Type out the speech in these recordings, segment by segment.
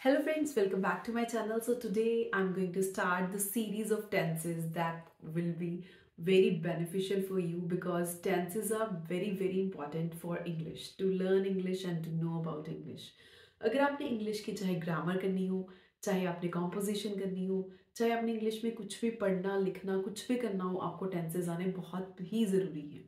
Hello friends, welcome back to my channel. So today I'm going to start the series of tenses that will be very beneficial for you because tenses are very important for English, to learn English and to know about English. अगर आपने English की चाहे grammar करनी हो, चाहे आपने composition करनी हो, चाहे आपने इंग्लिश में कुछ भी पढ़ना लिखना कुछ भी करना हो, आपको टेंसेस आने बहुत ही ज़रूरी है।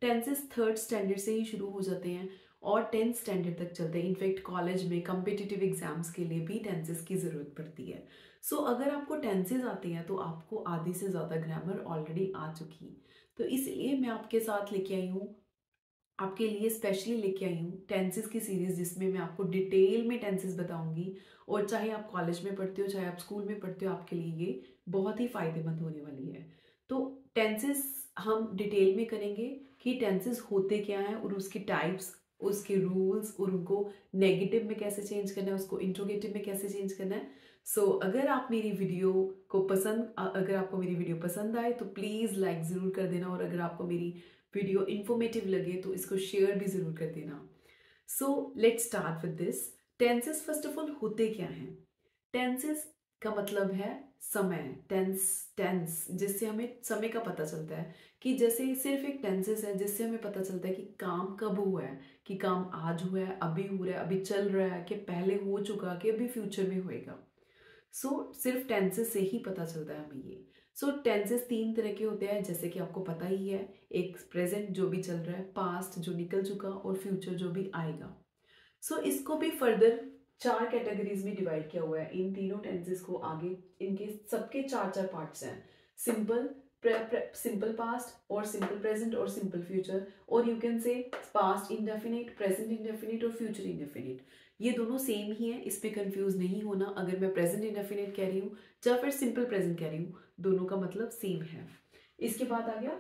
टेंसेस थर्ड स्टैंडर्ड से ही शुरू हो जाते हैं और 10th स्टैंडर्ड तक चलते हैं। इनफैक्ट कॉलेज में कम्पिटिटिव एग्जाम्स के लिए भी टेंसेस की ज़रूरत पड़ती है। सो अगर आपको टेंसेस आते हैं तो आपको आधी से ज़्यादा ग्रामर ऑलरेडी आ चुकी है। तो इसलिए मैं आपके साथ लेके आई हूँ, आपके लिए स्पेशली लेके आई हूँ टेंसेस की सीरीज़, जिसमें मैं आपको डिटेल में टेंसेस बताऊंगी। और चाहे आप कॉलेज में पढ़ते हो चाहे आप स्कूल में पढ़ते हो, आपके लिए ये बहुत ही फ़ायदेमंद होने वाली है। तो टेंसेस हम डिटेल में करेंगे कि टेंसेस होते क्या हैं और उसकी टाइप्स, उसके रूल्स और उनको नेगेटिव में कैसे चेंज करना है, उसको इंट्रोगेटिव में कैसे चेंज करना है। अगर आप मेरी वीडियो को अगर आपको मेरी वीडियो पसंद आए तो प्लीज़ लाइक ज़रूर कर देना, और अगर आपको मेरी वीडियो इन्फॉर्मेटिव लगे तो इसको शेयर भी ज़रूर कर देना। Let's start with this. Tenses first of all होते क्या हैं? टेंसेस का मतलब है समय। टेंस जिससे हमें समय का पता चलता है, कि जैसे सिर्फ एक टेंसेस है जिससे हमें पता चलता है कि काम कब हुआ है, कि काम आज हुआ है, अभी हो रहा है, अभी चल रहा है, कि पहले हो चुका, कि अभी फ्यूचर में होएगा। सिर्फ टेंसेस से ही पता चलता है हमें ये। टेंसेस तीन तरह के होते हैं, जैसे कि आपको पता ही है। एक प्रेजेंट जो भी चल रहा है, पास्ट जो निकल चुका, और फ्यूचर जो भी आएगा। इसको भी फर्दर चार कैटेगरीज में डिवाइड किया हुआ है। इन तीनों टेंसेस को आगे इनके सबके चार चार पार्ट्स हैं। सिंपल सिंपल पास्ट और सिंपल प्रेजेंट और सिंपल फ्यूचर, और you can say past indefinite, present indefinite और फ्यूचर इंडेफिनिट। ये दोनों सेम ही है, इस पे कंफ्यूज नहीं होना। अगर मैं प्रेजेंट इंडेफिनिट कह रही हूँ या फिर सिंपल प्रेजेंट कह रही हूँ, दोनों का मतलब सेम है। इसके बाद आ गया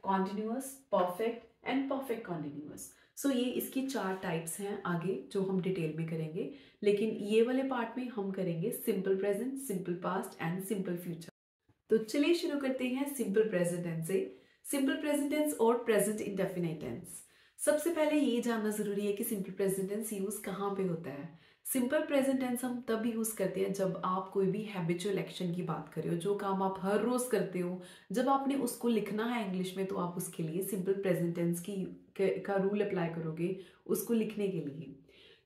continuous, perfect and perfect continuous. ये इसकी चार टाइप्स हैं आगे, जो हम डिटेल में करेंगे। लेकिन ये वाले पार्ट में हम करेंगे simple present, simple past and simple future. तो चलिए शुरू करते हैं सिंपल प्रेजेंट टेंस से। सिंपल प्रेजेंट टेंस और प्रेजेंट इंडेफिनिट टेंस। सबसे पहले ये जानना जरूरी है कि सिंपल प्रेजेंट टेंस यूज कहाँ पे होता है। सिंपल प्रेजेंट टेंस हम तब यूज करते हैं जब आप कोई भी हैबिचुअल एक्शन की बात कर रहे हो, जो काम आप हर रोज करते हो। जब आपने उसको लिखना है इंग्लिश में, तो आप उसके लिए सिंपल प्रेजेंट टेंस का रूल अप्लाई करोगे उसको लिखने के लिए।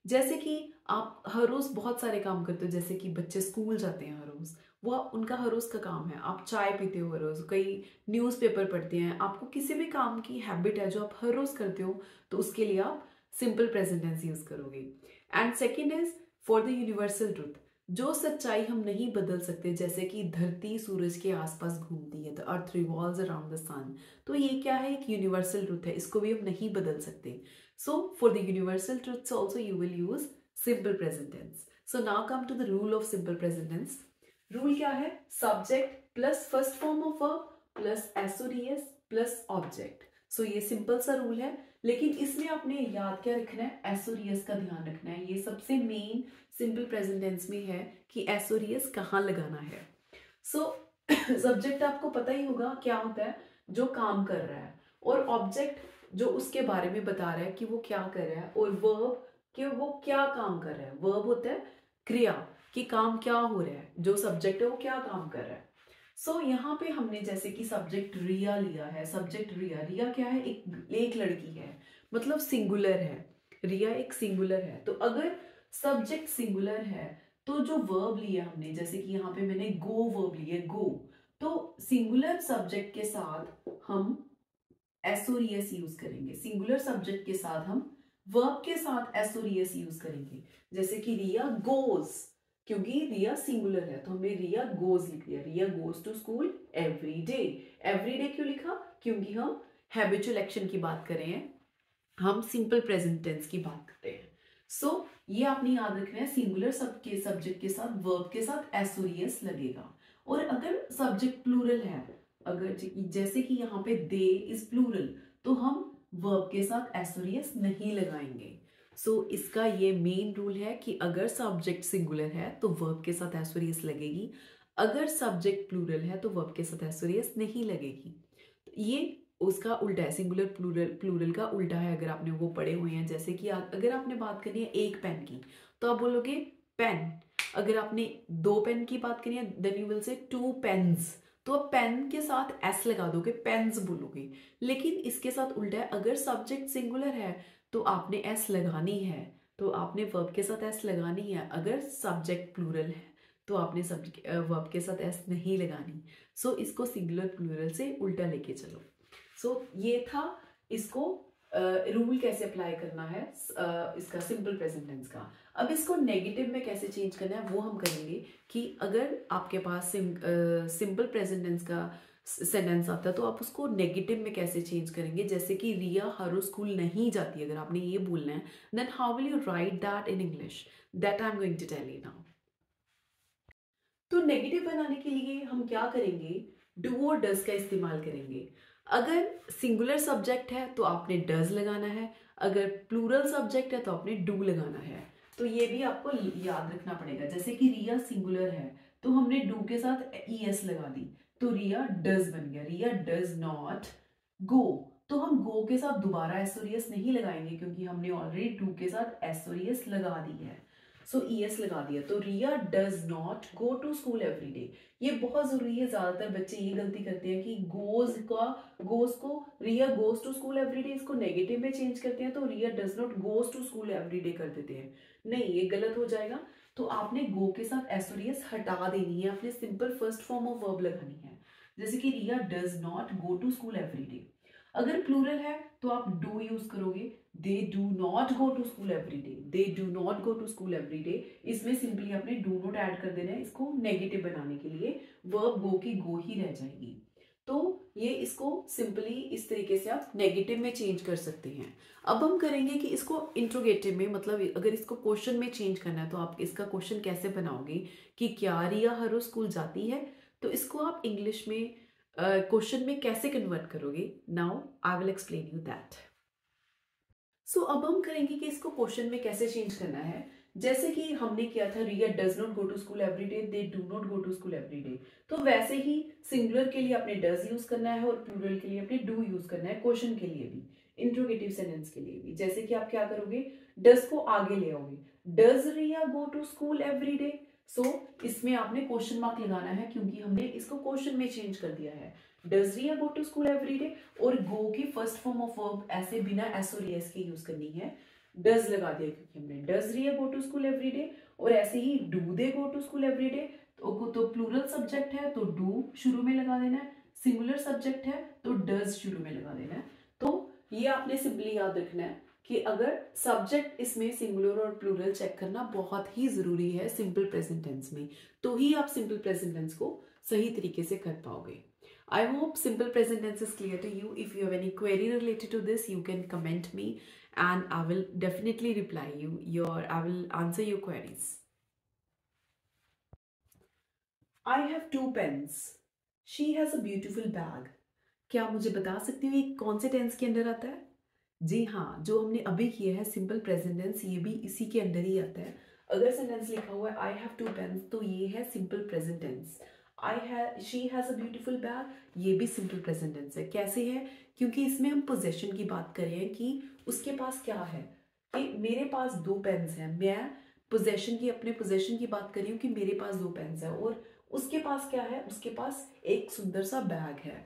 जैसे कि आप हर रोज बहुत सारे काम करते हो, जैसे कि बच्चे स्कूल जाते हैं हर रोज, वो उनका हर रोज का काम है। आप चाय पीते हो हर रोज, कई न्यूज़पेपर पढ़ते हैं, आपको किसी भी काम की हैबिट है जो आप हर रोज करते हो, तो उसके लिए आप सिंपल प्रेजेंट टेंस यूज करोगे। And second is for the universal truth, जो सच्चाई हम नहीं बदल सकते, जैसे कि धरती सूरज के आसपास घूमती है, the earth revolves around the sun. तो ये क्या है? एक यूनिवर्सल ट्रूथ है, इसको भी हम नहीं बदल सकते। For the universal truths also you will use simple present tense. Now come to the rule of simple present tense. Rule क्या है? Subject plus first form of verb plus एसओडीएस प्लस ऑब्जेक्ट। ये सिंपल सा rule है, लेकिन इसमें आपने याद क्या रखना है? एसओडीएस का ध्यान रखना है। ये सबसे मेन सिंपल प्रेजेंट टेंस में है कि एसओडीएस कहाँ लगाना है। सब्जेक्ट आपको पता ही होगा क्या होता है, जो काम कर रहा है, और ऑब्जेक्ट जो उसके बारे में बता रहा है कि वो क्या कर रहा है, और वर्ब कि वो क्या काम कर रहा है। वर्ब होता है क्रिया, कि काम क्या हो रहा है, जो सब्जेक्ट है वो क्या काम कर रहा है। यहाँ पे हमने जैसे कि सब्जेक्ट रिया लिया है। सब्जेक्ट रिया, रिया क्या है? एक लड़की है, मतलब सिंगुलर है। रिया एक सिंगुलर है। तो अगर सब्जेक्ट सिंगुलर है, तो जो वर्ब लिया हमने, जैसे कि यहाँ पे मैंने गो वर्ब लिया, गो, तो सिंगुलर सब्जेक्ट के साथ हम एसओडीएस यूज करेंगे। सिंगुलर सब्जेक्ट के साथ हम वर्ब के साथ एसओडीएस यूज करेंगे। जैसे कि रिया गोज, क्योंकि रिया सिंगुलर है तो हमने रिया गोज लिख दिया। Riya goes to school every day. Every day क्यों लिखा? क्योंकि हम हैबिचुअल एक्शन की बात कर रहे हैं, हम सिंपल प्रेजेंट टेंस की बात कर रहे हैं। ये आपने याद रखना है, सिंगुलर सब्जेक्ट के साथ वर्ब के साथ एसओडीएस लगेगा। और अगर सब्जेक्ट प्लूरल है, अगर जैसे कि यहाँ पे दे इज प्लूरल, तो हम वर्ब के साथ एसओडीएस नहीं लगाएंगे। इसका ये मेन रूल है कि अगर सब्जेक्ट सिंगुलर है तो वर्ब के साथ एसओडीएस लगेगी, अगर सब्जेक्ट प्लूरल है तो वर्ब के साथ एसओडीएस नहीं लगेगी। ये उसका उल्टा है, सिंगुलर प्लूरल का उल्टा है। अगर आपने वो पढ़े हुए हैं, जैसे कि अगर आपने बात करनी है एक पेन की, तो आप बोलोगे पेन। अगर आपने 2 पेन की बात करी है then you will say 2 pens, तो आप पेन के साथ एस लगा दोगे, पेन्स बोलोगे। लेकिन इसके साथ उल्टा है, अगर सब्जेक्ट सिंगुलर है तो आपने एस लगानी है, तो आपने वर्ब के साथ एस लगानी है। अगर सब्जेक्ट प्लूरल है तो आपने सब्जेक्ट वर्ब के साथ एस नहीं लगानी। सो इसको सिंगुलर प्लूरल से उल्टा लेके चलो। सो ये था इसको रूल कैसे अप्लाई करना है इसका सिंपल प्रेजेंट टेंस का। अब इसको नेगेटिव में कैसे चेंज करना है वो हम करेंगे कि अगर आपके पास सिंपल प्रेजेंट टेंस का सेंटेंस आता है तो आप उसको नेगेटिव में कैसे चेंज करेंगे। जैसे कि रिया हर रोज स्कूल नहीं जाती, अगर आपने ये बोलना है then how will you write that in English, that I am going to tell you now. तो नेगेटिव बनाने के लिए हम क्या करेंगे, डू और डज का इस्तेमाल करेंगे। अगर सिंगुलर सब्जेक्ट है तो आपने डज लगाना है, अगर प्लूरल सब्जेक्ट है तो आपने डू लगाना है। तो ये भी आपको याद रखना पड़ेगा। जैसे कि रिया सिंगुलर है तो हमने डू के साथ ईएस लगा दी, तो रिया डज बन गया। रिया डज नॉट गो, तो हम गो के साथ दोबारा एस और ईएस नहीं लगाएंगे क्योंकि हमने ऑलरेडी डू के साथ एस और ईएस लगा दी है। सो ईएस लगा दिया, तो Riya does not go to school every day. ये बहुत जरूरी है, ज्यादातर बच्चे ये गलती करते हैं कि गोज को Riya goes to school every day इसको नेगेटिव में चेंज करते हैं, तो Riya does not goes to school every day कर देते हैं। नहीं, ये गलत हो जाएगा। तो आपने गो के साथ एस और ईएस हटा देनी है, आपने simple first form of verb लगानी है। जैसे कि Riya does not go to school every day. अगर प्लूरल है तो आप डू यूज करोगे, they do not go to school every day, they do not go to school every day. इसमें सिंपली आपने डू नॉट ऐड कर देना है इसको नेगेटिव बनाने के लिए, वर्ब गो की गो ही रह जाएगी। तो ये इसको सिंपली इस तरीके से आप नेगेटिव में चेंज कर सकते हैं। अब हम करेंगे कि इसको इंट्रोगेटिव में, मतलब अगर इसको क्वेश्चन में चेंज करना है तो आप इसका क्वेश्चन कैसे बनाओगे कि क्या रिया हर रोज स्कूल जाती है, तो इसको आप इंग्लिश में क्वेश्चन में कैसे कन्वर्ट करोगे। Now I will explain you that. So अब हम करेंगे कि इसको क्वेश्चन में कैसे चेंज करना है। जैसे कि हमने किया था Riya does not go to school every day, they do not go to school every day, तो वैसे ही सिंगुलर के लिए आपने डज यूज करना है और प्लूरल के लिए आपने डू यूज करना है, क्वेश्चन के लिए भी, इंट्रोगेटिव सेंटेंस के लिए भी। जैसे कि आप क्या करोगे, डज को आगे ले आओगे, does Riya go to school every day. So इसमें आपने क्वेश्चन मार्क लगाना है क्योंकि हमने इसको क्वेश्चन में चेंज कर दिया है। Does Riya go to school every day, और गो की फर्स्ट फॉर्म ऑफ वर्ब ऐसे बिना एस और एस के यूज करनी है, डज लगा दिया क्योंकि हमने does Riya go to school every day. और ऐसे ही do they go to school every day, तो प्लूरल सब्जेक्ट है तो डू शुरू में लगा देना है, सिंगुलर सब्जेक्ट है तो डज शुरू में लगा देना है। तो ये आपने सिंपली याद रखना है कि अगर सब्जेक्ट इसमें सिंगुलर और प्लूरल चेक करना बहुत ही जरूरी है सिंपल प्रेजेंट टेंस में, तो ही आप सिंपल प्रेजेंट टेंस को सही तरीके से कर पाओगे। I hope simple present tense is clear to you. If you have any query related to this, you can comment me and I will definitely reply you. I will answer your queries. I have 2 pens. She has a beautiful bag. क्या मुझे बता सकती हो ये कौन से tense के अंदर आता है? जी हाँ, जो हमने अभी किया है सिंपल प्रेजेंट टेंस, ये भी इसी के अंदर ही आता है। अगर सेंटेंस लिखा हुआ है आई हैव 2 पेन्स तो ये है simple present tense. She has a beautiful bag, ये भी सिंपल प्रेजेंट टेंस है। कैसे है? क्योंकि इसमें हम पोजेशन की बात कर रहे हैं कि उसके पास क्या है, कि मेरे पास 2 पेन्स हैं। मैं पोजेशन की, अपने पोजेशन की बात कर रही हूँ कि मेरे पास 2 पेन्स हैं और उसके पास क्या है, उसके पास एक सुंदर सा बैग है।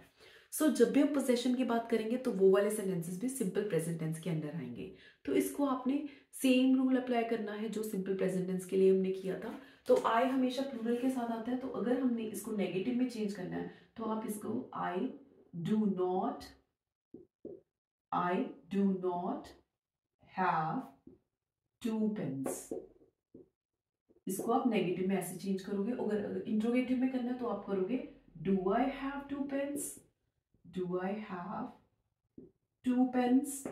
सो जब भी हम पोजेशन की बात करेंगे तो वो वाले सेंटेंसेस भी सिंपल प्रेजेंट टेंस के अंदर आएंगे। तो इसको आपने सेम रूल अप्लाई करना है जो सिंपल प्रेजेंट टेंस के लिए हमने किया था। तो आई हमेशा प्लूरल के साथ आता है, तो अगर हमने इसको नेगेटिव में चेंज करना है तो आप इसको I do not have 2 pens, इसको आप नेगेटिव में ऐसे चेंज करोगे। अगर इंट्रोगेटिव में करना है तो आप करोगे do I have 2 pens, do I have 2 pens.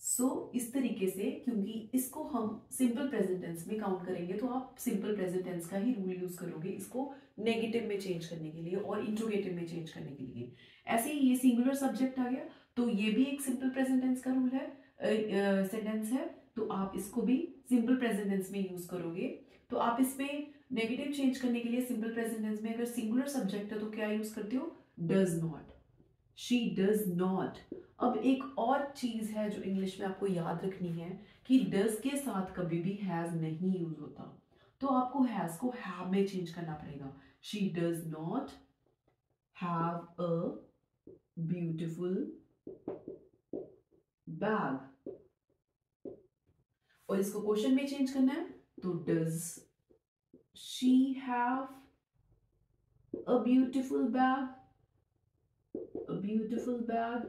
So इस तरीके से, क्योंकि इसको हम सिंपल प्रेजेंट टेंस में काउंट करेंगे तो आप सिंपल प्रेजेंट टेंस का ही रूल यूज करोगे इसको नेगेटिव में चेंज करने के लिए और इंट्रोगेटिव में चेंज करने के लिए। ऐसे ही ये सिंगुलर सब्जेक्ट आ गया तो ये भी एक सिंपल प्रेजेंट टेंस का रूल है, सेंटेंस है, तो आप इसको भी सिंपल प्रेजेंट टेंस में यूज करोगे। तो आप इसमें नेगेटिव चेंज करने के लिए सिंपल प्रेजेंट टेंस में अगर सिंगुलर सब्जेक्ट है तो क्या यूज करते हो, does not, she does not. अब एक और चीज है जो इंग्लिश में आपको याद रखनी है कि डज के साथ कभी भी हैज नहीं यूज होता। तो आपको हैज को हैव में चेंज करना पड़ेगा. She does not have a beautiful bag. और इसको क्वेश्चन में चेंज करना है, तो does she have a beautiful bag, a beautiful bag.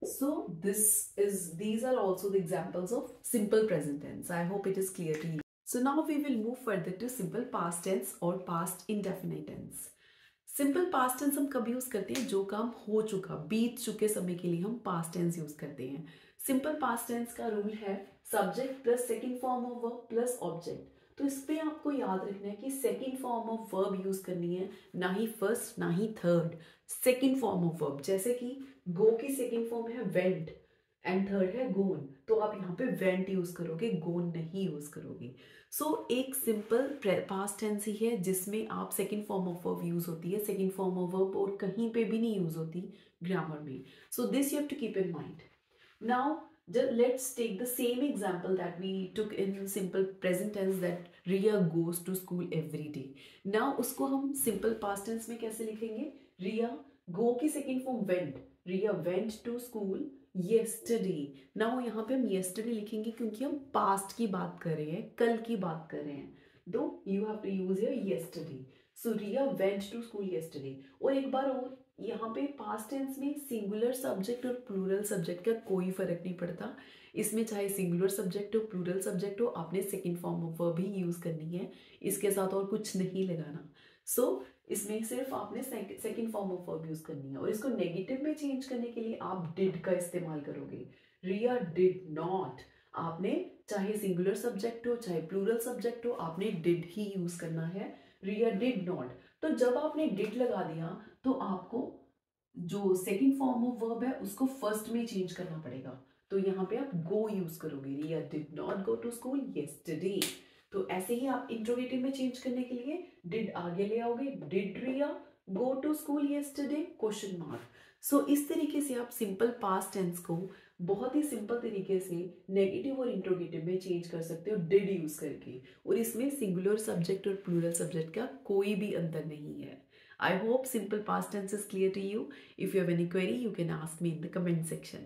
So these are also the examples of simple present tense. I hope it is clear to you. So now we will move further to simple past tense or past indefinite tense. Simple past tense हम कब use करते हैं, जो काम हो चुका, बीत चुके समय के लिए हम पास्ट टेंस यूज करते हैं. सिंपल पास्ट टेंस का रूल है subject plus second form of verb plus object. तो इस पे आपको याद रखना है कि second form of verb use करनी है, ना ही फर्स्ट ना ही third. Second form of verb, जैसे कि गो की सेकंड फॉर्म है वेंट एंड थर्ड है गोन, तो आप यहाँ पे वेंट यूज करोगे, गोन नहीं यूज करोगे. सो एक सिंपल पास्ट टेंस ही है जिसमें आप second form of verb use होती है. सेकंड फॉर्म ऑफ वर्ब और कहीं पे भी नहीं यूज होती ग्रामर में. So this you have to keep in mind. Now let's take the same example that we took in simple present tense, that Riya goes to school every day. Now उसको हम simple past tense में कैसे लिखेंगे? Riya go की second form went. Riya went to school yesterday. Now यहाँ पे हम yesterday लिखेंगे क्योंकि हम past की बात कर रहे हैं, कल की बात कर रहे हैं. तो you have to use here yesterday. So Riya went to school yesterday. और एक बार और, यहाँ पे पास्ट टेंस में सिंगुलर सब्जेक्ट और प्लूरल सब्जेक्ट का कोई फर्क नहीं पड़ता. इसमें चाहे सिंगुलर सब्जेक्ट हो प्लूरल सब्जेक्ट हो, आपने second form of verb he use करनी है, इसके साथ और कुछ नहीं लगाना. सो इसमें सिर्फ आपने second form of verb use करनी है. और इसको नेगेटिव में चेंज करने के लिए आप डिड का इस्तेमाल करोगे. रिया डिड नॉट, आपने चाहे सिंगुलर सब्जेक्ट हो चाहे प्लूरल सब्जेक्ट हो, आपने डिड ही यूज करना है. रिया डिड नॉट. तो जब आपने डिड लगा दिया तो आपको जो सेकंड फॉर्म ऑफ वर्ब है उसको फर्स्ट में चेंज करना पड़ेगा. तो यहाँ पे आप गो यूज करोगे. Riya did not go to school yesterday. तो ऐसे ही आप इंट्रोगेटिव में चेंज करने के लिए डिड आगे ले आओगे. Did Riya go to school yesterday question mark. So इस तरीके से आप सिंपल पास्ट टेंस को बहुत ही सिंपल तरीके से नेगेटिव और इंट्रोगेटिव में चेंज कर सकते हो डिड यूज करके. और इसमें सिंगुलर सब्जेक्ट और प्लूरल सब्जेक्ट का कोई भी अंतर नहीं है. I hope simple past tense is clear to you. If you have any query, you can ask me in the comment section.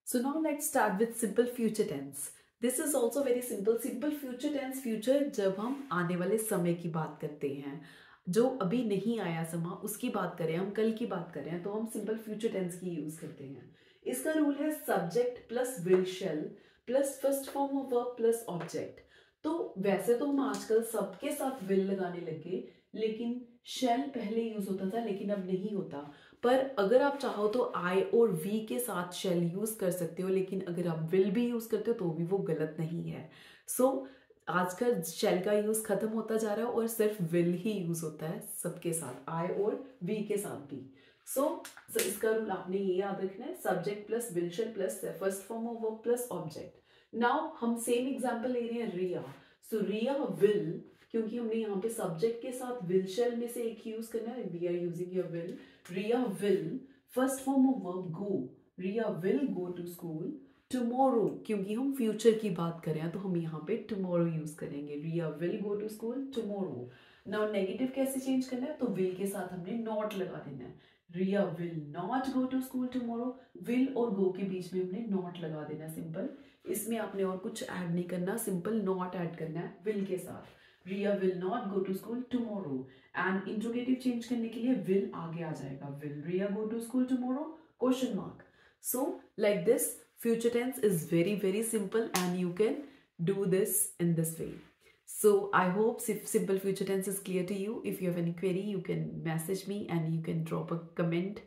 So now let's start with simple future tense. This is also very simple. Simple future tense, future जब हम आने वाले समय की बात करते हैं, जो अभी नहीं आया समा उसकी बात करें, हम कल की बात करें, तो हम सिंपल फ्यूचर टेंस की यूज करते हैं. इसका रूल है subject plus will shell plus first form of verb plus object. तो वैसे तो हम आजकल सबके साथ विल लगाने लगे, लेकिन शेल पहले यूज होता था लेकिन अब नहीं होता. पर अगर आप चाहो तो आई और वी के साथ शेल यूज कर सकते हो, लेकिन अगर आप विल भी यूज करते हो तो भी वो गलत नहीं है. सो आजकल शेल का यूज खत्म होता जा रहा है और सिर्फ विल ही यूज होता है सबके साथ, आई और वी के साथ भी. सो इसका रूल आपने ये याद रखना है, subject plus will shell plus first form of verb plus object. Now हम सेम एग्जांपल ले रहे हैं रिया. सो रिया विल, क्योंकि हमने यहाँ पे सब्जेक्ट के साथ विल शेल में से एक यूज करना है, we are using your will. Riya will first form of verb go. Riya will go to school tomorrow, क्योंकि हम फ्यूचर की बात कर रहे हैं तो हम यहाँ पे टुमारो यूज करेंगे. Riya will go to school tomorrow. Now negative कैसे चेंज करना है, तो विल के साथ हमने नॉट लगा देना है. Riya will not go to school tomorrow. Will और गो के बीच में हमने नॉट लगा देना. सिंपल, इसमें आपने और कुछ ऐड नहीं करना, सिंपल नॉट ऐड करना है विल के साथ. Riya will not go to school tomorrow. And interrogative change करने के लिए will आगे आ जाएगा. Will Riya go to school tomorrow? Question mark. So like this, future tense is very very simple and you can do this in this way. So I hope simple future tense is clear to you. If you have any query, you can message me and you can drop a comment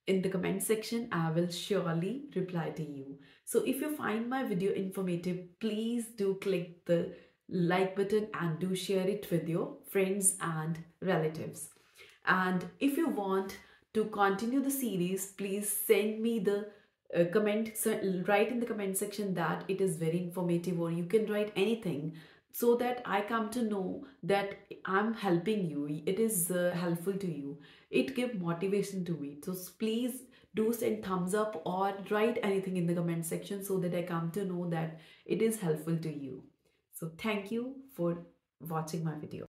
in the comment section. I will surely reply to you. So if you find my video informative, please do click the like button and do share it with your friends and relatives. And if you want to continue the series, please send me the write in the comment section that it is very informative, or you can write anything so that I come to know that I'm helping you, it is helpful to you, it gives motivation to me. So please do send thumbs up or write anything in the comment section so that I come to know that it is helpful to you. So thank you for watching my video.